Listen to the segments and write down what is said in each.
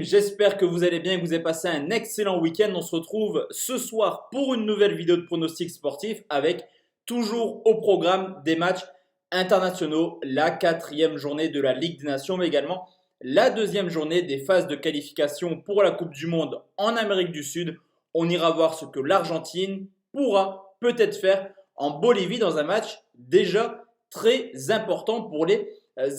team, j'espère que vous allez bien et que vous avez passé un excellent week-end. On se retrouve ce soir pour une nouvelle vidéo de pronostic sportif avec toujours au programme des matchs internationaux, la quatrième journée de la Ligue des Nations, mais également la deuxième journée des phases de qualification pour la Coupe du Monde en Amérique du Sud. On ira voir ce que l'Argentine pourra peut-être faire en Bolivie dans un match déjà très important pour les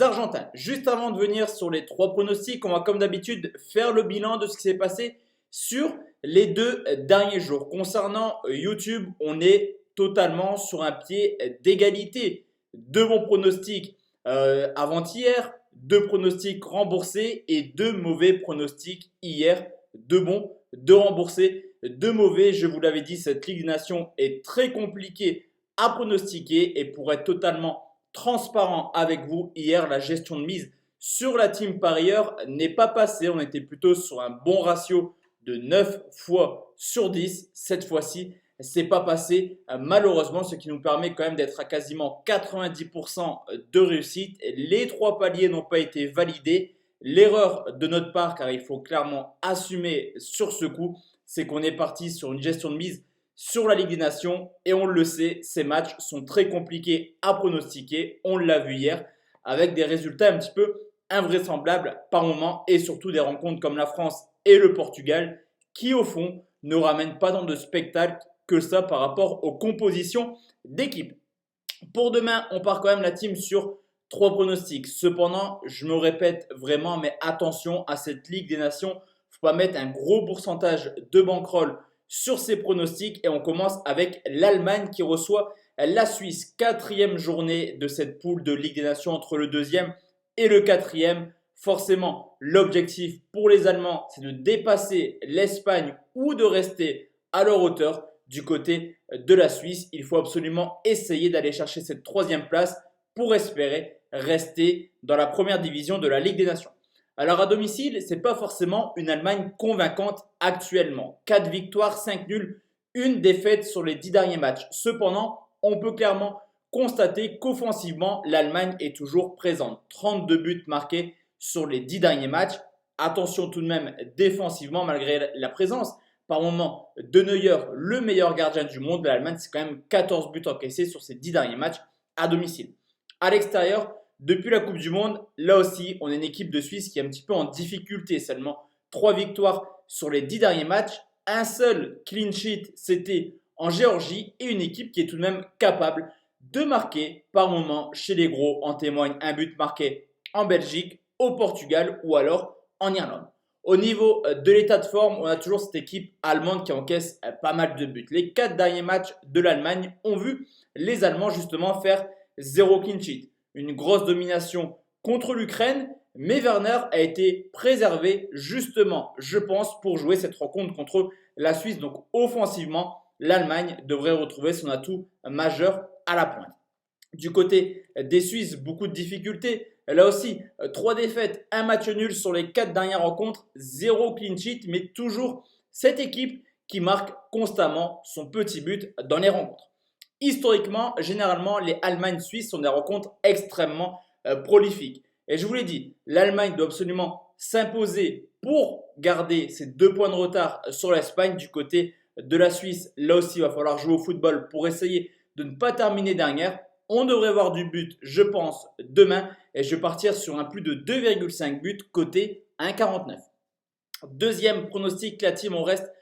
Argentins. Juste avant de venir sur les trois pronostics, on va comme d'habitude faire le bilan de ce qui s'est passé sur les deux derniers jours. Concernant YouTube, on est totalement sur un pied d'égalité. Deux bons pronostics avant-hier, deux pronostics remboursés et deux mauvais pronostics hier. Deux bons, deux remboursés, deux mauvais. Je vous l'avais dit, cette Ligue des Nations est très compliquée à pronostiquer et pour être totalement transparent avec vous, hier, la gestion de mise sur la team parieur n'est pas passée. On était plutôt sur un bon ratio de 9 fois sur 10. Cette fois-ci, c'est pas passé malheureusement, ce qui nous permet quand même d'être à quasiment 90% de réussite. Les trois paliers n'ont pas été validés. L'erreur de notre part, car il faut clairement assumer sur ce coup, c'est qu'on est parti sur une gestion de mise sur la Ligue des Nations et on le sait, ces matchs sont très compliqués à pronostiquer. On l'a vu hier avec des résultats un petit peu invraisemblables par moment et surtout des rencontres comme la France et le Portugal qui au fond ne ramènent pas tant de spectacle que ça par rapport aux compositions d'équipe. Pour demain, on part quand même la team sur trois pronostics. Cependant, je me répète vraiment, mais attention à cette Ligue des Nations. Il ne faut pas mettre un gros pourcentage de bankroll sur ces pronostics et on commence avec l'Allemagne qui reçoit la Suisse. Quatrième journée de cette poule de Ligue des Nations entre le deuxième et le quatrième. Forcément, l'objectif pour les Allemands, c'est de dépasser l'Espagne ou de rester à leur hauteur. Du côté de la Suisse, il faut absolument essayer d'aller chercher cette troisième place pour espérer rester dans la première division de la Ligue des Nations. Alors à domicile, ce n'est pas forcément une Allemagne convaincante actuellement. 4 victoires, 5 nuls, une défaite sur les 10 derniers matchs. Cependant, on peut clairement constater qu'offensivement, l'Allemagne est toujours présente. 32 buts marqués sur les 10 derniers matchs. Attention tout de même défensivement, malgré la présence par moment de Neuer, le meilleur gardien du monde. L'Allemagne, c'est quand même 14 buts encaissés sur ces 10 derniers matchs à domicile. À l'extérieur, depuis la Coupe du Monde, là aussi, on est une équipe de Suisse qui est un petit peu en difficulté. Seulement 3 victoires sur les 10 derniers matchs. Un seul clean sheet, c'était en Géorgie. Et une équipe qui est tout de même capable de marquer par moment chez les gros. En témoigne un but marqué en Belgique, au Portugal ou alors en Irlande. Au niveau de l'état de forme, on a toujours cette équipe allemande qui encaisse pas mal de buts. Les 4 derniers matchs de l'Allemagne ont vu les Allemands justement faire 0 clean sheet. Une grosse domination contre l'Ukraine, mais Werner a été préservé justement, je pense, pour jouer cette rencontre contre la Suisse. Donc offensivement, l'Allemagne devrait retrouver son atout majeur à la pointe. Du côté des Suisses, beaucoup de difficultés. Là aussi, 3 défaites, un match nul sur les 4 dernières rencontres, 0 clean sheet, mais toujours cette équipe qui marque constamment son petit but dans les rencontres. Historiquement, généralement, les Allemagne-Suisse sont des rencontres extrêmement prolifiques. Et je vous l'ai dit, l'Allemagne doit absolument s'imposer pour garder ses 2 points de retard sur l'Espagne. Du côté de la Suisse, là aussi, il va falloir jouer au football pour essayer de ne pas terminer dernière. On devrait voir du but, je pense, demain. Et je vais partir sur un plus de 2,5 buts côté 1,49. Deuxième pronostic, la team, on reste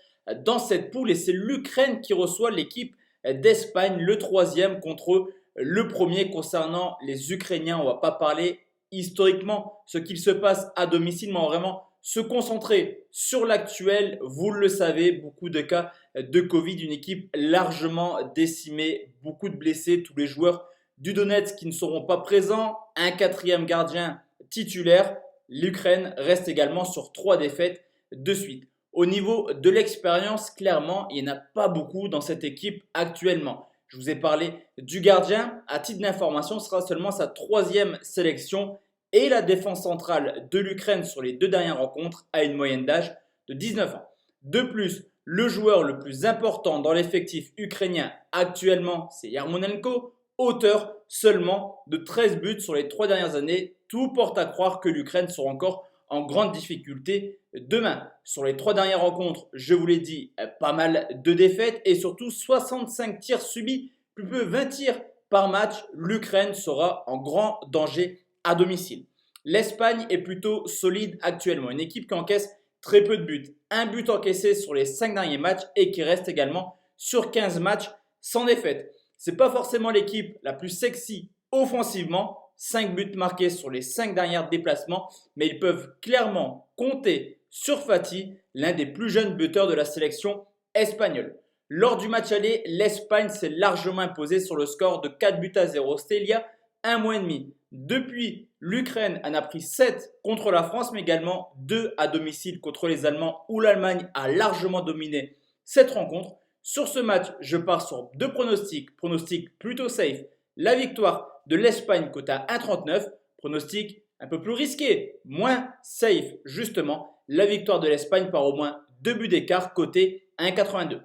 dans cette poule et c'est l'Ukraine qui reçoit l'équipe d'Espagne, le troisième contre le premier. Concernant les Ukrainiens, on ne va pas parler historiquement ce qu'il se passe à domicile, mais on va vraiment se concentrer sur l'actuel. Vous le savez, beaucoup de cas de Covid, une équipe largement décimée, beaucoup de blessés, tous les joueurs du Donetsk qui ne seront pas présents, un quatrième gardien titulaire. L'Ukraine reste également sur 3 défaites de suite. Au niveau de l'expérience, clairement, il n'y en a pas beaucoup dans cette équipe actuellement. Je vous ai parlé du gardien. À titre d'information, ce sera seulement sa 3e sélection. Et la défense centrale de l'Ukraine sur les 2 dernières rencontres a une moyenne d'âge de 19 ans. De plus, le joueur le plus important dans l'effectif ukrainien actuellement, c'est Yarmolenko, auteur seulement de 13 buts sur les 3 dernières années. Tout porte à croire que l'Ukraine sera encore en grande difficulté demain. Sur les 3 dernières rencontres, je vous l'ai dit, pas mal de défaites et surtout 65 tirs subis, plus peu 20 tirs par match. L'Ukraine sera en grand danger à domicile. L'Espagne est plutôt solide actuellement, une équipe qui encaisse très peu de buts. Un but encaissé sur les 5 derniers matchs et qui reste également sur 15 matchs sans défaite. Ce n'est pas forcément l'équipe la plus sexy offensivement, 5 buts marqués sur les 5 derniers déplacements, mais ils peuvent clairement compter sur Fati, l'un des plus jeunes buteurs de la sélection espagnole. Lors du match aller, l'Espagne s'est largement imposée sur le score de 4-0. C'était il y a un mois et demi. Depuis, l'Ukraine en a pris 7 contre la France, mais également 2 à domicile contre les Allemands, où l'Allemagne a largement dominé cette rencontre. Sur ce match, je pars sur 2 pronostics. Pronostic plutôt safe. La victoire de l'Espagne cote à 1,39. Pronostic un peu plus risqué, moins safe justement. La victoire de l'Espagne par au moins 2 buts d'écart coté 1,82.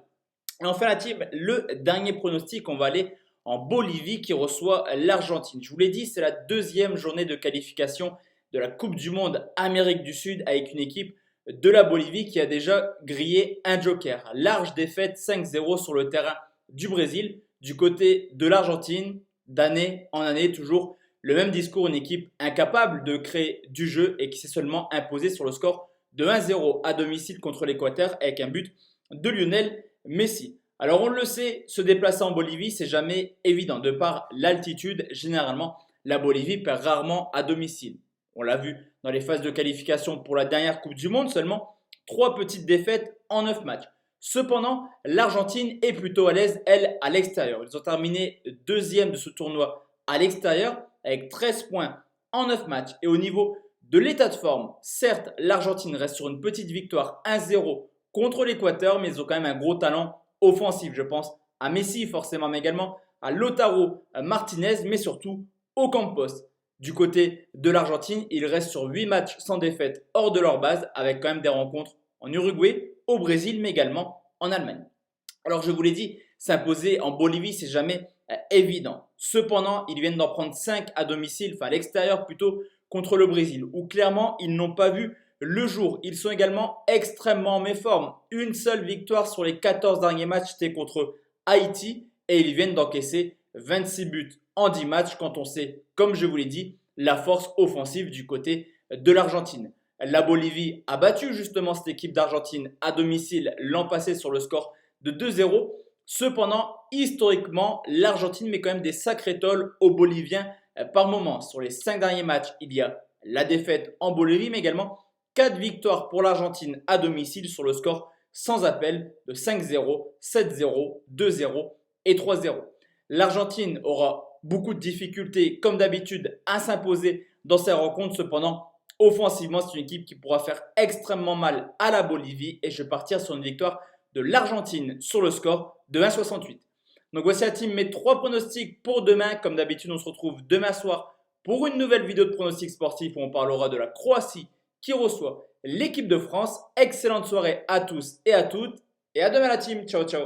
Et enfin la team, le dernier pronostic, on va aller en Bolivie qui reçoit l'Argentine. Je vous l'ai dit, c'est la 2e journée de qualification de la Coupe du Monde Amérique du Sud avec une équipe de la Bolivie qui a déjà grillé un joker. Large défaite 5-0 sur le terrain du Brésil. Du côté de l'Argentine, d'année en année, toujours le même discours, une équipe incapable de créer du jeu et qui s'est seulement imposée sur le score de 1-0 à domicile contre l'Équateur avec un but de Lionel Messi. Alors on le sait, se déplacer en Bolivie, c'est jamais évident. De par l'altitude, généralement, la Bolivie perd rarement à domicile. On l'a vu dans les phases de qualification pour la dernière Coupe du Monde, seulement 3 petites défaites en 9 matchs. Cependant, l'Argentine est plutôt à l'aise, elle, à l'extérieur. Ils ont terminé 2e de ce tournoi à l'extérieur avec 13 points en 9 matchs. Et au niveau de l'état de forme, certes, l'Argentine reste sur une petite victoire 1-0 contre l'Équateur, mais ils ont quand même un gros talent offensif. Je pense à Messi forcément, mais également à Lautaro Martinez, mais surtout au Campos. Du côté de l'Argentine, ils restent sur 8 matchs sans défaite hors de leur base, avec quand même des rencontres en Uruguay, au Brésil, mais également en Allemagne. Alors je vous l'ai dit, s'imposer en Bolivie, c'est jamais évident. Cependant, ils viennent d'en prendre 5 à domicile, enfin à l'extérieur plutôt, contre le Brésil, où clairement, ils n'ont pas vu le jour. Ils sont également extrêmement en méforme. Une seule victoire sur les 14 derniers matchs, c'était contre Haïti, et ils viennent d'encaisser 26 buts en 10 matchs quand on sait, comme je vous l'ai dit, la force offensive du côté de l'Argentine. La Bolivie a battu justement cette équipe d'Argentine à domicile l'an passé sur le score de 2-0. Cependant, historiquement, l'Argentine met quand même des sacrés tolls aux Boliviens par moment. Sur les 5 derniers matchs, il y a la défaite en Bolivie, mais également 4 victoires pour l'Argentine à domicile sur le score sans appel de 5-0, 7-0, 2-0 et 3-0. L'Argentine aura beaucoup de difficultés, comme d'habitude, à s'imposer dans ces rencontres. Cependant, offensivement, c'est une équipe qui pourra faire extrêmement mal à la Bolivie et je vais partir sur une victoire de l'Argentine sur le score de 1,68. Donc voici la team, mes 3 pronostics pour demain. Comme d'habitude, on se retrouve demain soir pour une nouvelle vidéo de pronostics sportifs où on parlera de la Croatie qui reçoit l'équipe de France. Excellente soirée à tous et à toutes et à demain la team. Ciao, ciao.